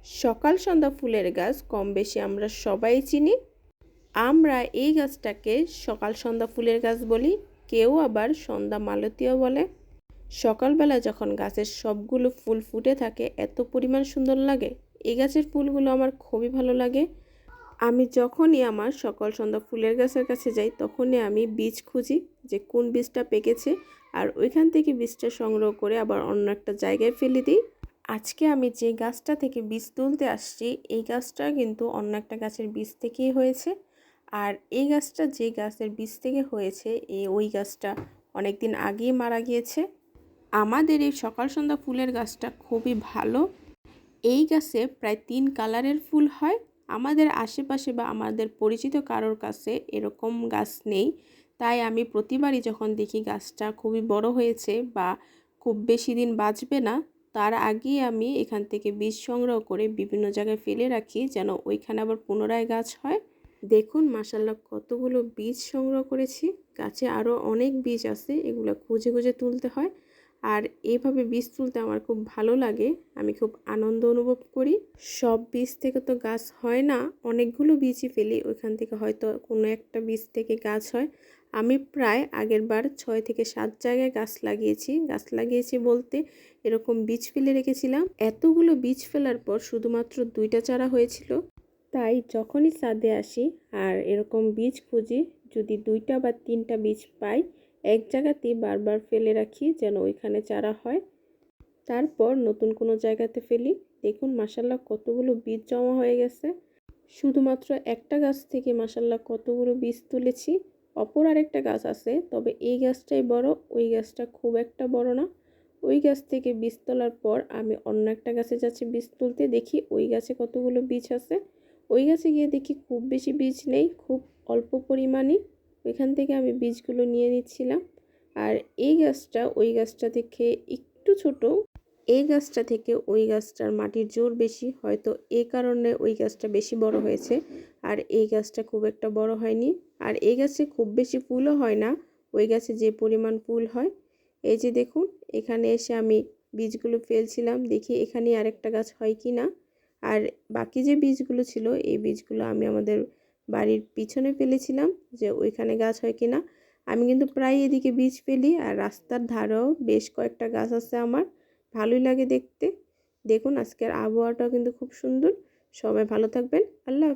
সকাল সন্ধ্যা ফুলের গাছ কম বেশি আমরা সবাই চিনি। আমরা এই গাছটাকে সকাল সন্ধ্যা ফুলের গাছ বলি, কেউ আবার সন্ধ্যা মালতীও বলে। সকালবেলা যখন গাছের সবগুলো ফুল ফুটে থাকে এত পরিমাণ সুন্দর লাগে। এই গাছের ফুলগুলো আমার খুবই ভালো লাগে। আমি যখনই আমার সকাল সন্ধ্যা ফুলের গাছের কাছে যাই তখনই আমি বীজ খুঁজি যে কোন বীজটা পেকেছে, আর ওইখান থেকে বীজটা সংগ্রহ করে আবার অন্য একটা জায়গায় ফেলে দিই। আজকে আমি যে গাছটা থেকে বীজ তুলতে আসছি এই গাছটা কিন্তু অন্য একটা গাছের বীজ থেকেই হয়েছে। আর এই গাছটা যে গাছের বীজ থেকে হয়েছে ওই গাছটা অনেক দিন আগেই মারা গিয়েছে। আমাদের এই সকাল সন্ধ্যা ফুলের গাছটা খুবই ভালো। এই গাছে প্রায় 3 কালারের ফুল হয়। আমাদের আশেপাশে বা আমাদের পরিচিত কারোর কাছে এরকম গাছ নেই, তাই আমি প্রতিবারই যখন দেখি গাছটা খুবই বড় হয়েছে বা খুব বেশি দিন বাঁচবে না, তার আগেই আমি এখান থেকে বীজ সংগ্রহ করে বিভিন্ন জায়গায় ফেলে রাখি যেন ওইখানে আবার পুনরায় গাছ হয়। দেখুন মাশাআল্লাহ কতগুলো বীজ সংগ্রহ করেছি। গাছে আরও অনেক বীজ আছে, এগুলো খুঁজে খুঁজে তুলতে হয়। আর এইভাবে বীজ তুলতে আমার খুব ভালো লাগে, আমি খুব আনন্দ অনুভব করি। সব বীজ থেকে তো গাছ হয় না, অনেকগুলো বীজই ফেলি, ওইখান থেকে হয়তো কোনো একটা বীজ থেকে গাছ হয়। আমি প্রায় আগের বার 6 থেকে 7 জায়গায় গাছ লাগিয়েছি বলতে এরকম বীজ ফেলে রেখেছিলাম। এতগুলো বীজ ফেলার পর শুধুমাত্র 2টা চারা হয়েছিল। তাই যখনই ছাদে আসি আর এরকম বীজ খুঁজি, যদি 2টা বা 3টা বীজ পাই এক জায়গাতেই বারবার ফেলে রাখি যেন ওইখানে চারা হয়, তারপর নতুন কোনো জায়গাতে ফেলি। দেখুন মাশাআল্লাহ কতগুলো বীজ জমা হয়ে গেছে। শুধুমাত্র একটা গাছ থেকে মাশাআল্লাহ কতগুলো বীজ তুলেছি। অপর আরেকটা গাছ আছে, তবে এই গাছটাই বড়, ওই গাছটা খুব একটা বড় না। ওই গাছ থেকে বীজ তোলার পর আমি অন্য একটা গাছে যাচ্ছি বীজ তুলতে, দেখি ওই গাছে কতগুলো বীজ আছে। ওই গাছে গিয়ে দেখি খুব বেশি বীজ নেই, খুব অল্প পরিমাণই। ওইখান থেকে আমি বীজগুলো নিয়ে নিচ্ছিলাম। আর এই গাছটা ওই গাছটা থেকে একটু ছোট। এই গাছটা থেকে ওই গাছটার মাটির জোর বেশি, হয়তো এই কারণে ওই গাছটা বেশি বড় হয়েছে আর এই গাছটা খুব একটা বড় হয়নি। আর এই গাছে খুব বেশি ফুলও হয় না, ওই গাছে যে পরিমাণ ফুল হয়। এই যে দেখুন, এখানে এসে আমি বীজগুলো ফেলছিলাম, দেখি এখানে আরেকটা গাছ হয় কি না। আর বাকি যে বীজগুলো ছিল এই বীজগুলো আমি আমাদের বাড়ির পিছনে ফেলেছিলাম যে ওইখানে গাছ হয় কি না। আমি কিন্তু প্রায় এদিকে বীজ ফেলি, আর রাস্তার ধারেও বেশ কয়েকটা গাছ আছে আমার, ভালোই লাগে দেখতে। দেখুন আজকের আবহাওয়াটাও কিন্তু খুব সুন্দর। সবাই ভালো থাকবেন। আল্লাহ হাফেজ।